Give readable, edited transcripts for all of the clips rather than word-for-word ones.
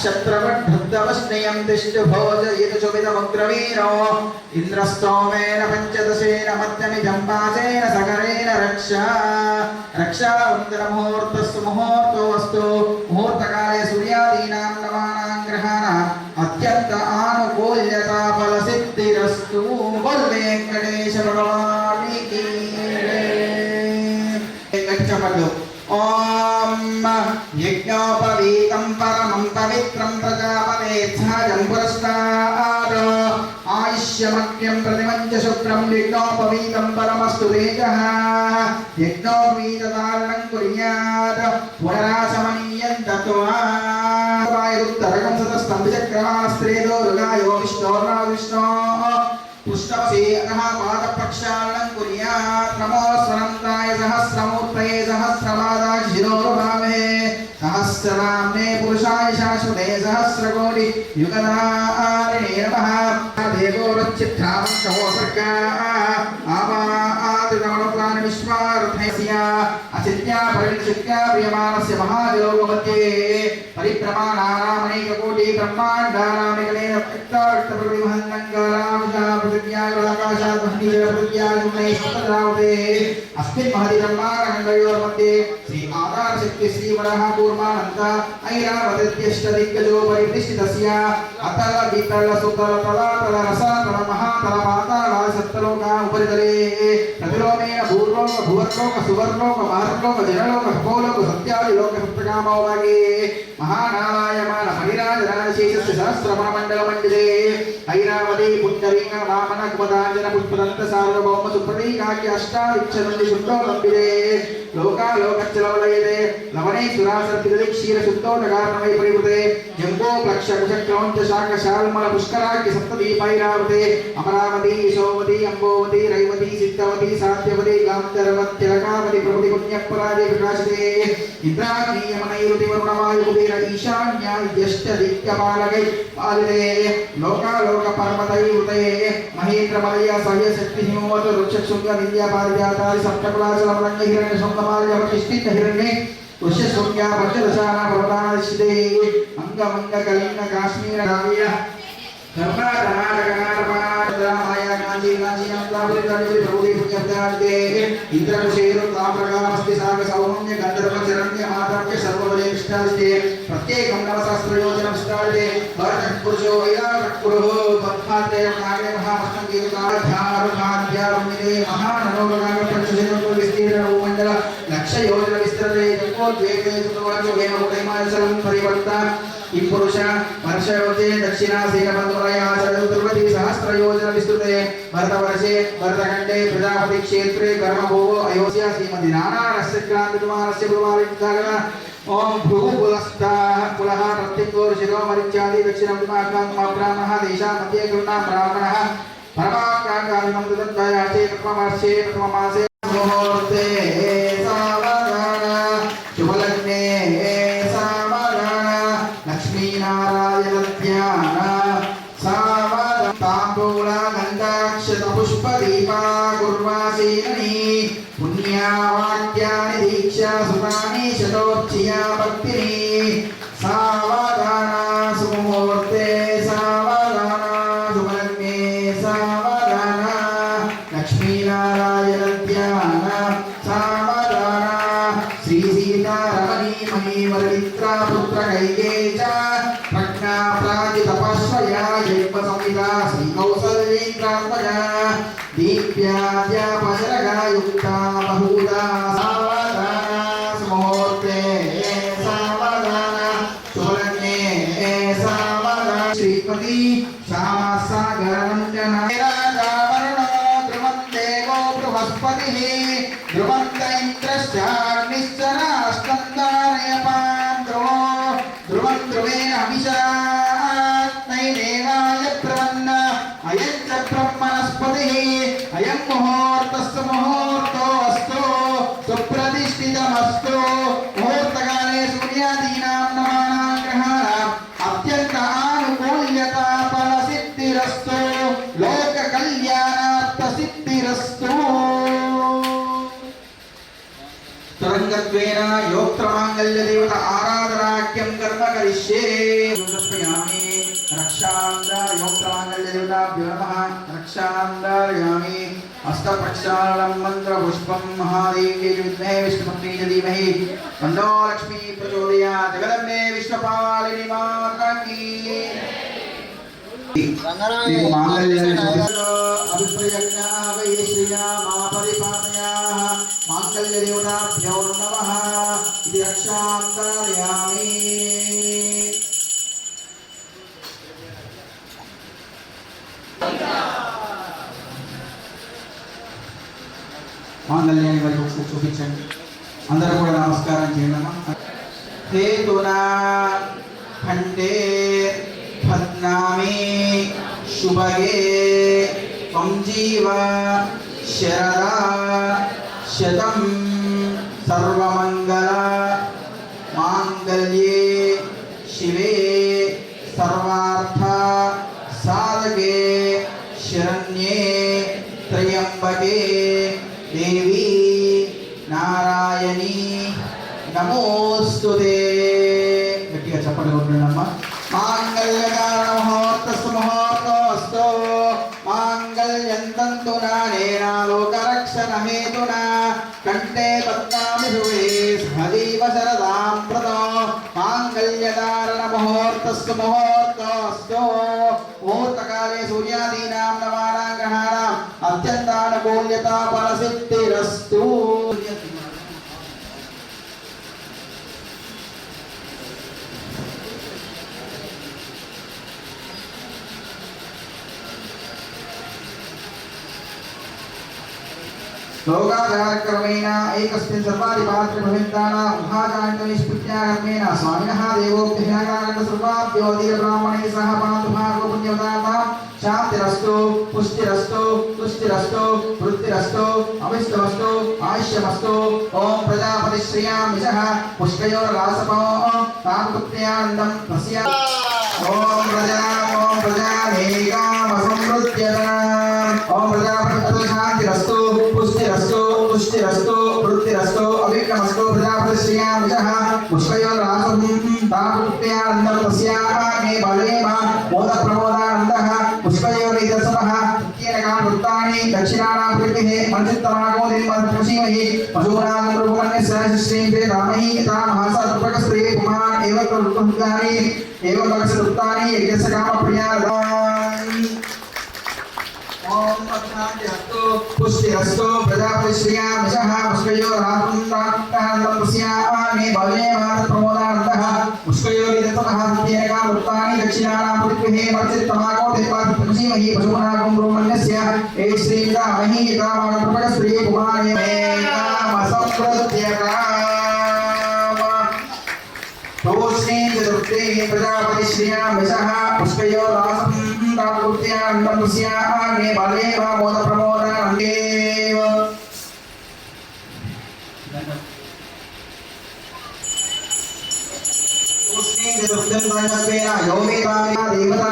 नक्षत्रवद्धवस्नयं दिष्टुभोजयितुषुविदमुग्रवीरो इन्द्रस्तोमेन पञ्चदशेन मध्यमिदं पासेन सकरेण रक्षा रक्षावन्दनमुहूर्तस्तु मुहूर्तोऽस्तु मुहूर्तकाले सूर्यादीनां नवानां ग्रहाणाम् अत्यन्त आनुकूल्यता फलसिद्धिरस्तु बोल वेंकटेश भगवान की ओम यज्ञोपवीतं परमं पवित्रं प्रजापतेच्छायं पुरस्तात् आयुष्यमग्न्यं प्रतिमञ्च शुक्रं यज्ञोपवीतं परमस्तु तेजः यज्ञोपवीतधारणं कुर्यात् पुनराचमनीयं तत्त्वा वायुरुत्तरकं सतस्तं विचक्रमास्त्रेदो रुगायो विष्णोर्नाविष्णो पुष्टवसे अतः पादप्रक्षालनं कुर्यात् नमो स्वनन्ताय सहस्रमूर्तये सहस्रपादाक्षिरोरुभावे सहस्रनाम्ने पुरुषाय शाश्वते सहस्रकोटि युगधारिणे नमः देवो रच्चित्थामन्तवो सर्गा आवादितमनुप्राण विश्वार्थस्य अचित्या परिचित्या प्रियमाणस्य महादेवमध्ये परिप्रमाणानामनेककोटि ब्रह्माण्डानामिकलेन विक्तार्थप्रतिमहन्नङ्गारां अस्मिन् महदिब्रह्माण्डयोर्मध्ये श्री आधारशक्ति श्रीवरः कूर्मानन्द ऐरावतीत्यष्टदिग्गजो परिनिष्ठितस्य अतल वितल सुतल तलातल रसातल महातल पाताल सप्तलोका उपरितले प्रतिलोमेन भूर्लोक भुवर्लोक सुवर्लोक महर्लोक जनलोक भोलोक सत्यादिलोक सप्तकामो भागे महानारायण हरिराजराजशेषस्य सहस्रमण्डलमण्डिते ऐरावती पुण्डरीक वामन कुमदाञ्जन पुष्पदन्त सार्वभौम सुप्रतीकाख्य अष्टादिक्षदन्ति शुद्धो गम्भीरे लोकालोकच्चलवलयते लवणे सुरासर्पितले क्षीरशुद्धोदकारणमय परिवृते जम्बो प्लक्ष कुशक्रौञ्च शाकशाल्मल पुष्कराख्य सप्तदीपैरावते अमरावती यशोवती अम्बोवती रैवती सिद्धवती सात्यवती गान्धर्वत्यलकावती प्रभृति पुण्यपरादे प्रकाशिते इंद्राग्नियमनैरुति वरुणवायुकुबेर ईशान्या इत्यष्टदिक्पालकै पालिते लोकालोक पर्वतैरुते महेन्द्रमलय सह्य शक्ति हिमवत वृक्षशृंग विद्या पारिजातादि सप्तकुलाचलमरङ्ग हिरण्य शृंगमाल्यवतिष्ठित हिरण्ये वृक्षशृंग्या पञ्चदशाना पर्वतादिशिते अंगमंग कलिंग काश्मीर राव्य कर्नाटकनाटकनाटकमाया गांधी गांधी अमलापुरी गांधी प्रभुदी पुण्यप्राप्ते इंद्रकुशेरु ताम्रकामस्ति साग सौम्य गंधर्व चरण्य आदाव्य सर्वबले विष्टास्ते प्रत्येकं नवसहस्रयोजनं विष्टास्ते भरतपुरुषो वैराटपुरुः पद्मात्रे नागे महामस्तंगीकाध्यारुभाध्यारुमिदे महाननोरगाग पंचशेनो विस्तीर्ण भूमंडल लक्ष योजन विस्तृते जपोद्वेगे सुतवाचो हेमकुटैमाचलं परिवर्तन पुरुष वर्षयोते दक्षिणासीनपद्मलयाचलुर्वती सहस्रयोजन विस्तृते भरतवर्षे भरतखण्डे प्रजापति क्षेत्रे कर्मभूवो अयोध्या श्रीमती नारायणस्य क्रान्तिकुमारस्य गुरुवारिद्धागण ओम भृगुकुलस्थः कुलः प्रत्यङ्गोर्शिरो मरिच्यादि दक्षिणब्रह्मः देशा मध्ये कृष्णा ब्राह्मणः परमाकाकालिनं तदन्तायाचे प्रथमवर्षे प्रथममासे मुहूर्ते सावधान शुभलग्ने पुष्पदीपा कुर्वासीननी पुण्यावाक्यानि दीक्षा सुतानि शतोच्चिया भक्तिनी सावधाना सुमुहूर्ते सावधाना सुमलग्ने सावधाना लक्ष्मीनारायण ध्यान सावधाना श्री सीतारमणी मणिवरवित्रा पुत्र कैकेयी च प्रज्ञा प्राचि तपस्वया यज्ञ संहिता श्री कौसल्यी प्रात्मजा दीप्याद्यापशरगा युक्ता बहुधा सावधाना सुमुहूर्ते सावधाना शुभलग्ने सावधाना श्रीमती श्यामासागरनन्दना राजावरुणो ध्रुवन्देवो बृहस्पतिः ध्रुवन्त इन्द्रश्चाग्निश्च राष्ट्रन्दारयपान् ध्रुवं ध्रुवेण अभिषात्नैदेवाय प्रवन्न अयं च ब्रह्मणस्पतिः अयं मुहूर्तस्तु मुहूर्तोऽस्तु सुप्रतिष्ठितमस्तु मुहूर्तकाले सूर्यादीनां नवानां ग्रहाणां तदङ्गत्वेन योक्त्रमाङ्गल्य देवता आराधनाख्यं कर्म करिष्ये समर्पयामि रक्षांदर योक्त्रमाङ्गल्य देवताभ्यो नमः रक्षांदरयामि अष्टप्रक्षालनं मन्त्रपुष्पं महादेव्यै विद्महे विष्णुपत्नी च धीमहि तन्नो लक्ष्मी प्रचोदयात् जगदम्बे विश्वपालिनी माता की मांगल्यदेवताभ्यो नमः इति रक्षांतरयामि मांगल्यानि वारि చూపించండి అందరూ కూడా నమస్కారం చేయండి हेतुना खंडे पद्नामी शुभगे संजीव शरदा शतं सर्वमंगल मांगल्ये शिवे सर्वार्थ साधके शरण्ये त्र्यंबके देवी नारायणी नमोस्तुते गट्टिगा चप्पल కొట్టండమ్మా मांगल्यकारणमुहूर्तस्तु मुहूर्तोऽस्तु मांगल्यं तन्तुना नेना लोकरक्षणहेतुना कंठे पद्मामि शुभे सहदेव शरदां प्रतो मांगल्यकारणमुहूर्तस्तु मुहूर्तोऽस्तु मुहूर्तकाले सूर्यादीनां नवानां ग्रहाणाम् अत्यन्तानुकूल्यता फलसिद्धिरस्तु लोकाचारक्रमेण एकस्मिन् सर्वाधिपात्रभविन्तानां महाजान्तनिष्पत्याकर्मेण स्वामिनः देवोऽभ्यः सर्वाभ्यो ब्राह्मणैः सह पान्तु भागो पुण्यवतानां शान्तिरस्तु पुष्टिरस्तु तुष्टिरस्तु वृद्धिरस्तु अभिष्टमस्तु आयुष्यमस्तु ओम प्रजापति श्रियां विशः पुष्पयोर्लासपो तापपुत्र्यानन्दं तस्य ओम प्रजा मेघामसंवृध्यताम् ओम प्रजापति शान्तिरस्तु पुष्टिरस्तु तुष्टिरस्तु वृद्धिरस्तु अभिक्रमस्तु प्रजापति श्रियां विशः पुष्पयोर्लासं तापपुत्र्यानन्दं तस्य मे बलेम मोदप्रमोदानन्दः पुष्पयोर्निदर्शनः तृतीयेन कामवृत्तानि दक्षिणानां प्रतिः मञ्चित्तमागो निर्मध्यसीमहि पशूनां रूपमन्यस्य श्रीं रामहि तामहासर्पकस्त्री पुमान् एव प्रवृत्तानि एव भगसृत्तानि यज्ञस्य कामप्रियादानि ओम पद्माद्यस्तु पुष्टिरस्तु प्रजापति श्रियां विशः पुष्पयोर्हातुन्दात्तानन्दं तस्यामे भवेम प्रमोदानन्दः पुष्पयोर्निदर्शनः तृतीयेन कामवृत्तानि दक्षिणानां प्रतिः मञ्चित्तमागो निर्मध्यसीमहि पशूनां रूपमन्यस्य ए श्रीं रामहि तामहासर्पकस्त्री पुमान् एव चतुर्थी प्रजापति श्रियां विशः पुष्पयोर्लासं तापपुत्र्यानन्दं तस्यामे बलेव मोदप्रमोदानन्देव देवता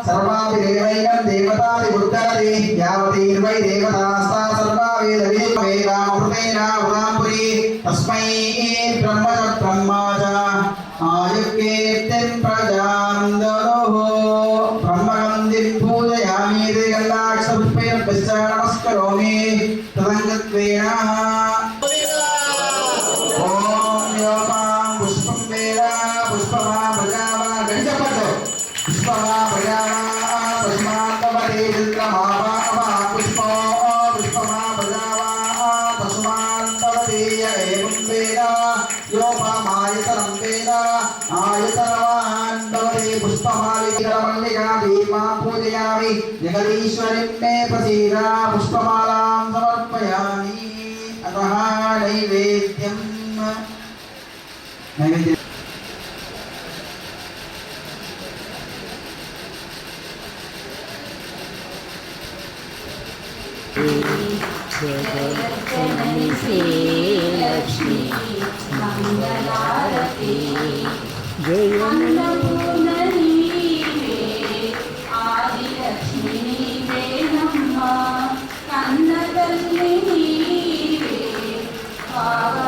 सर्वापि देवैनं देवतादिबुद्धरति यावतीर्वै देवतास्ता सर्वा वेदवेदामृतेनावृताम्पुरी तस्मै ब्रह्म च आयुर्कीर्तिं प्रजां ददुः ब्रह्मगन्धिं पूजयामि गन्धाक्षपुष्पैर्भ्यश्च नमस्करोमि तदङ्गत्वेन जगदीश्वरी मे प्रसीदा पुष्पमालां समर्पयामि अतः नैवेद्यं लक्ष्मी मंगलारती जय Baba